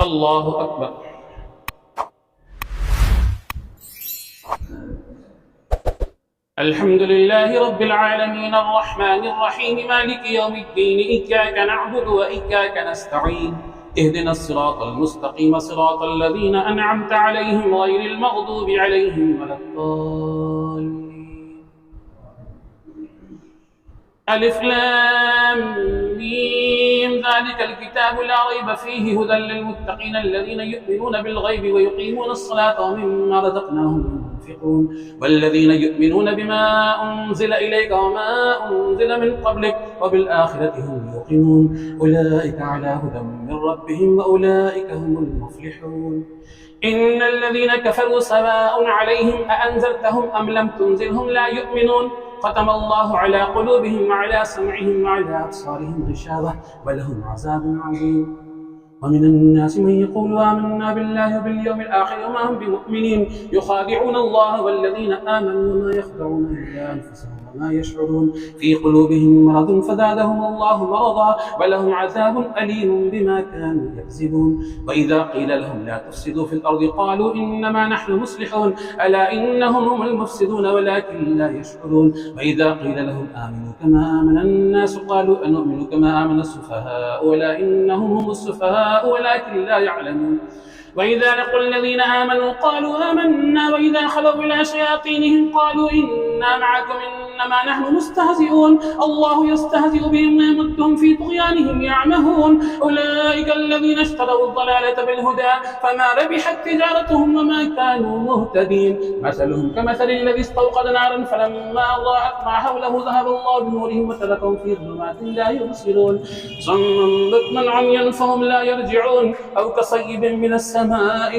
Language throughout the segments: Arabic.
الله أكبر. الحمد لله رب العالمين الرحمن الرحيم مالك يوم الدين إياك نعبد وإياك نستعين اهدنا الصراط المستقيم صراط الذين أنعمت عليهم غير المغضوب عليهم ولا الضالين. ألف لام ميم ذلك الكتاب لا ريب فيه هدى للمتقين الذين يؤمنون بالغيب ويقيمون الصلاة ومما رزقناهم ينفقون والذين يؤمنون بما أنزل إليك وما أنزل من قبلك وبالآخرة هم يوقنون أولئك على هدى من ربهم وأولئك هم المفلحون. إن الذين كفروا سواء عليهم أأنذرتهم أم لم تنذرهم لا يؤمنون ختم الله على قلوبهم وعلى سمعهم وعلى أبصارهم غشاوة ولهم عذاب عظيم. ومن الناس من يقول آمنا بالله وباليوم الآخر وما هم بمؤمنين يخادعون الله والذين آمنوا وما يخدعون إلا أنفسهم وما يشعرون في قلوبهم مرض فزادهم الله مرضا ولهم عذاب أليم بما كانوا يكذبون. وإذا قيل لهم لا تفسدوا في الأرض قالوا إنما نحن مصلحون ألا إنهم هم المفسدون ولكن لا يشعرون. وإذا قيل لهم آمنوا كما آمن الناس قالوا أنؤمن كما آمن السفهاء ألا إنهم هم السفهاء ولكن لا يعلمون. وإذا لقوا الذين آمنوا قالوا آمنا وإذا خلوا إلى شياطينهم قالوا إنا معكم إنما نحن مستهزئون الله يستهزئ بهم ويمدهم في طغيانهم يعمهون. أولئك الذين اشتروا الضلالة بالهدى فما ربحت تجارتهم وما كانوا مهتدين. مثلهم كمثل الذي استوقد نارا فلما أضاءت ما حوله ذهب الله بنورهم وتركهم في ظلمات لا يبصرون صم بكما عميا فهم لا يرجعون أو كصيب من السماء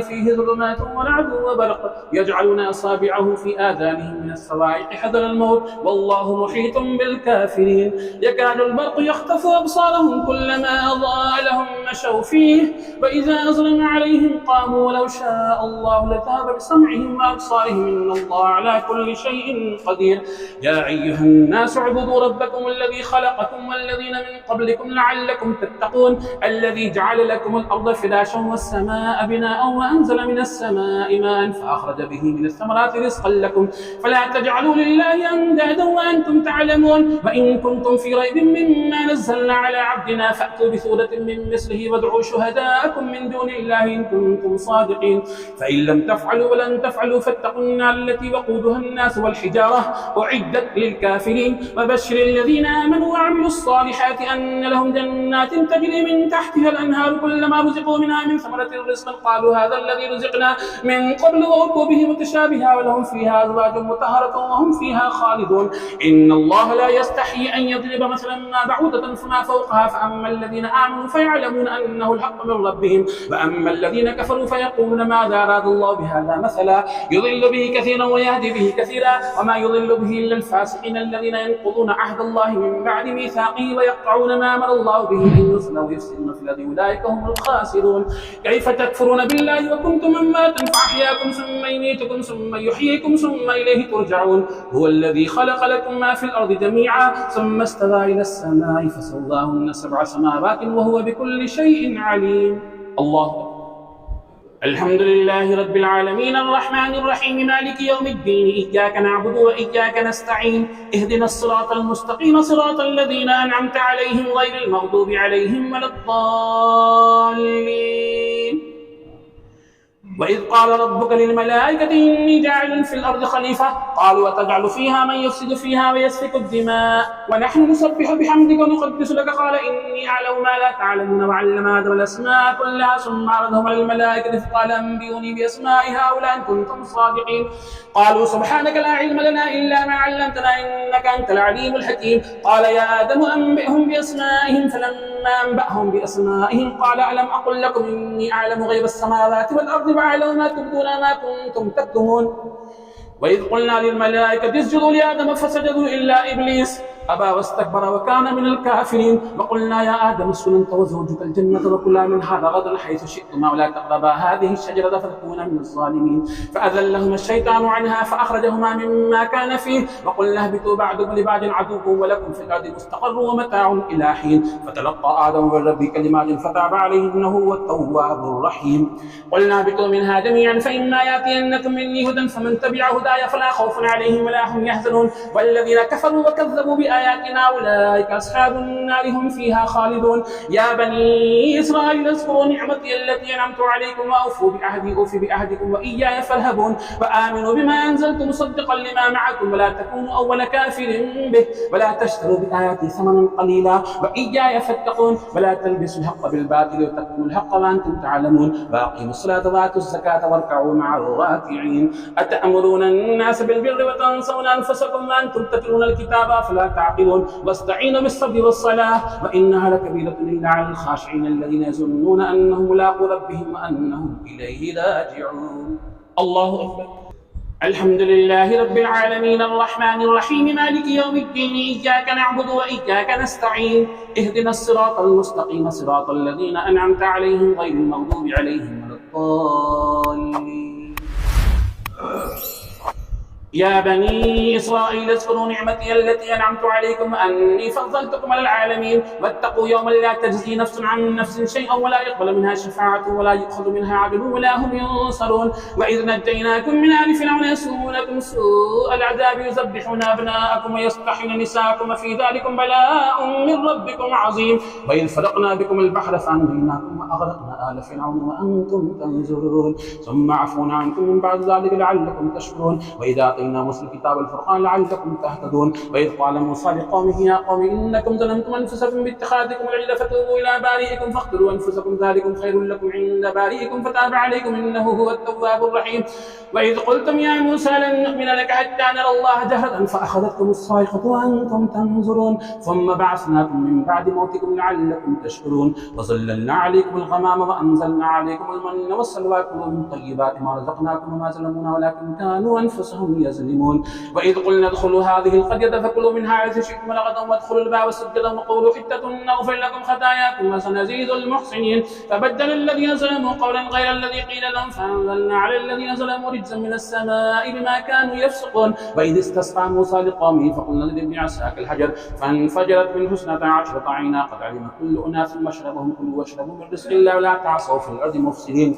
فيه ظلمات ورعد وبرق يجعلون أصابعه في آذانهم من الصواعق حذر الموت والله محيط بالكافرين. يكاد البرق يخطف أبصارهم كلما أضاء لهم مشوا فيه وإذا أظلم عليهم قاموا ولو شاء الله لذهب بسمعهم وأبصارهم إن الله على كل شيء قدير. يا أيها الناس اعبدوا ربكم الذي خلقكم والذين من قبلكم لعلكم تتقون الذي جعل لكم الأرض فراشا والسماء بناء وأنزل من السماء ماء فأخرج به من الثمرات رزقا لكم فلا تجعلوا لله أندادا وأنتم تعلمون. وإن كنتم في ريب مما نزلنا على عبدنا فأتوا بسورة من مثله وادعوا شهداءكم من دون الله إن كنتم صادقين فإن لم تفعلوا ولن تفعلوا فاتقوا النار التي وقودها الناس والحجارة أعدت للكافرين. وبشر الذين آمنوا وعملوا الصالحات أن لهم جنات تجري من تحتها الأنهار كلما رزقوا منها من ثمرة رزقا قالوا هذا الذي رزقنا من قبل وأتوا به متشابها ولهم فيها أزواج مطهرة وهم فيها خالدون. إن الله لا يستحيي أن يضرب مثلا ما بعوضة فما فوقها فأما الذين آمنوا فيعلمون أنه الحق من ربهم وأما الذين كفروا فيقولون ماذا أراد الله بهذا مثلا يضل به كثيرا ويهدي به كثيرا وما يضل به إلا الفاسقين الذين ينقضون عهد الله من بعد ميثاقه ويقطعون ما أمر الله به أن يوصل ويفسدون في الأرض أولئك هم الخاسرون. كيف تكفرون بالله وكنتم أمواتا فأحياكم ثم يميتكم ثم يحييكم ثم إليه ترجعون. هو الذي خلق لكم ما في الأرض جميعا ثم استوى إلى السماء فسواهن 7 سماوات وهو بكل شيء عليم. الله الحمد لله رب العالمين الرحمن الرحيم مالك يوم الدين إياك نعبد وإياك نستعين اهدنا الصراط المستقيم صراط الذين أنعمت عليهم غير المغضوب عليهم ولا الضالين. وإذ قال ربك للملائكة إني جاعل في الأرض خليفة قالوا وتجعل فيها من يفسد فيها ويسفك الدماء ونحن نسبح بحمدك ونقدس لك قال إني أعلم ما لا تعلمون وعلم آدم الأسماء كلها ثم عرضهم على الملائكة فقال أنبئوني بأسماء هؤلاء إن كنتم صادقين قالوا سبحانك لا علم لنا إلا ما علمتنا إنك أنت العليم الحكيم. قال يا آدم أنبئهم بأسمائهم فلما أنبأهم بأسمائهم قال ألم أقل لكم إني أعلم غيب السماوات والأرض وأعلم ما تبدون ما كنتم تكتمون. وإذ قلنا للملائكة اسجدوا لآدم فسجدوا إلا إبليس أبى واستكبر وكان من الكافرين. وقلنا يا آدم اسكن أنت وزوجك الجنة وكلا منها رغدا حيث شئتما ولا تقربا هذه الشجرة فتكونا من الظالمين. فأذلهما الشيطان عنها فأخرجهما مما كان فيه وقلنا اهبطوا بعضكم لبعض عدو ولكم في الأرض مستقر ومتاع إلى حين. فتلقى آدم من ربه كلمات فتاب عليه إنه هو التواب الرحيم. قلنا اهبطوا منها جميعا فإما يأتينكم مني هدى فمن تبع هداي فلا خوف عليهم ولا هم يحزنون. والذين كفروا وكذبوا بآياتنا أولئك أصحاب النار هم فيها خالدون. يا بني إسرائيل اذكروا نعمتي التي أنعمت عليكم وأوفوا بعهدي أوف بعهدكم وإياي فارهبون. وآمنوا بما أنزلت مصدقا لما معكم ولا تكونوا أول كافر به ولا تشتروا بآياتي ثمنا قليلا وإياي فاتقون. ولا تلبسوا الحق بالباطل وتكتموا الحق وأنتم تعلمون. وأقيموا الصلاة وآتوا الزكاة واركعوا مع الراكعين. أتأمرون الناس بالبر وتنسون أنفسكم وأنتم تتلون الكتاب أفلا تعقلون. واستعينوا بالصبر والصلاة وإنها لكبيرة إلا على الخاشعين الذين يظنون أنهم ملاقو ربهم وأنهم إليه راجعون. الله أكبر. الحمد لله رب العالمين الرحمن الرحيم مالك يوم الدين إياك نعبد وإياك نستعين اهدنا الصراط المستقيم صراط الذين أنعمت عليهم غير المغضوب عليهم ولا الضالين. يا بني إسرائيل اذكروا نعمتي التي أنعمت عليكم وأني فضلتكم على العالمين. واتقوا يوما لا تجزي نفس عن نفس شيئا ولا يقبل منها شفاعة ولا يؤخذ منها عدل ولا هم ينصرون. وإذ نجيناكم من آل فرعون يسومونكم سوء العذاب يذبحون أبناءكم ويستحيون نساءكم وفي ذلكم بلاء من ربكم عظيم. وإذ فرقنا بكم البحر فأنجيناكم وأغرقنا آل فرعون وأنتم تنظرون. ثم عفونا عنكم من بعد ذلك لعلكم تشكرون. وإذا آتينا موسى الكتاب الفرقان لعلكم تهتدون. وإذ قال موسى لقومه يا قوم إنكم ظلمتم أنفسكم باتخاذكم العجل فتوبوا إلى بارئكم فاقتلوا أنفسكم ذلكم خير لكم عند بارئكم فتاب عليكم إنه هو التواب الرحيم. وإذ قلتم يا موسى لن نؤمن لك حتى نرى الله جهرة فأخذتكم الصاعقة وأنتم تنظرون. ثم بعثناكم من بعد موتكم لعلكم تشكرون. وظللنا عليكم الغمام وأنزلنا عليكم المن والسلوى كلوا من طيبات ما رزقناكم وما ظلمونا ولكن كانوا أنفسهم يظلمون. وإذ قلنا ادخلوا هذه القرية فكلوا منها حيث شئتم رغدا وادخلوا الباب سجدا وقولوا حتة نغفر لكم خطاياكم وسنزيد المحسنين. فبدل الذين ظلموا قولا غير الذي قيل لهم فأنزلنا على الذين ظلموا رجزا من السماء بما كانوا يفسقون. وإذ استسقى موسى لقومه فقلنا اضرب بعصاك الحجر فانفجرت منه 12 عينا قد علم كل أناس مشربهم كلوا واشربوا من رزق الله ولا تعصوا في الأرض مفسدين.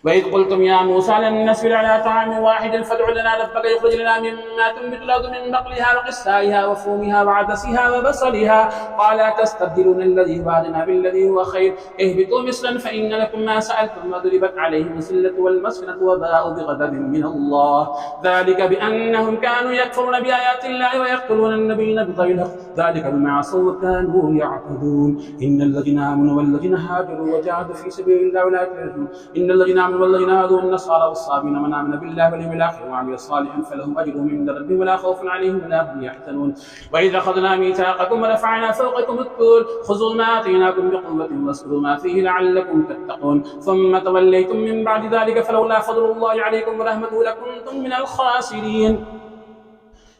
وإذ قلتم يا موسى لن نصبر على طعام واحد فادع لنا ربك يخرج لنا مما تنبت الأرض من بقلها وقثائها وفومها وعدسها وبصلها قال تستبدلون الذي هو أدنى بالذي هو خير اهبطوا مصرا فإن لكم ما سألتم وضربت عليهم الذلة والمسكنة وباءوا بغضب من الله ذلك بأنهم كانوا يكفرون بآيات الله ويقتلون النبيين بغير الحق ذلك بما عصوا وكانوا يعتدون. إن الذين آمنوا والذين هاجروا وجاهدوا في سبيل الله ولا يحزنون. إن الذين والذين هادوا النصارى والصابين من آمن بالله واليوم الآخر وعمل صالحا فلهم أجرهم عند ربهم ولا خوف عليهم ولا هم يحزنون. وإذا أخذنا ميثاقكم ورفعنا فوقكم الطور خذوا ما آتيناكم بقوة واذكروا ما فيه لعلكم تتقون. ثم توليتم من بعد ذلك فلولا فضل الله عليكم ورحمته لكنتم من الخاسرين.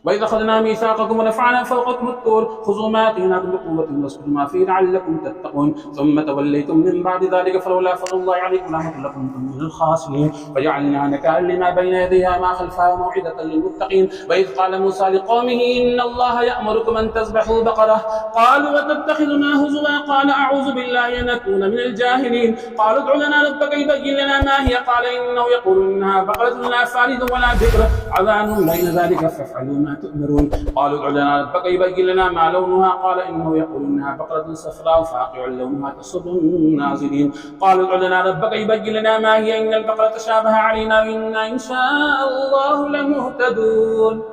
وإذا أخذنا ميثاقكم ورفعنا فوقكم الطور خذوا ما آتيناكم بقوة واذكروا ما فيه لعلكم تتقون. ثم توليتم من بعد ذلك فلولا فضل الله عليكم ورحمته لكنتم من الخاسرين. وجعلنا نكالا لما بين يديها ما خلفها وموعظة للمتقين. وإذ قال موسى لقومه إن الله يأمركم أن تذبحوا بقرة قالوا وتتخذنا هزوا قال أعوذ بالله أن أكون من الجاهلين. قالوا ادع لنا ربك يبين لنا ما هي قال إنه يقول إنها بقرة لا فارض ولا بكر عذان بين ذلك فافعلوا ما تؤمرون. قالوا ادع لنا ربك يبين لنا ما لونها قال إنه يقول إنها بقرة صفراء فاقع لونها تسر الناظرين. قالوا ادع لنا ربك يبين لنا ما هي إن البقرة تشابه علينا وإنا إن شاء الله لمهتدون.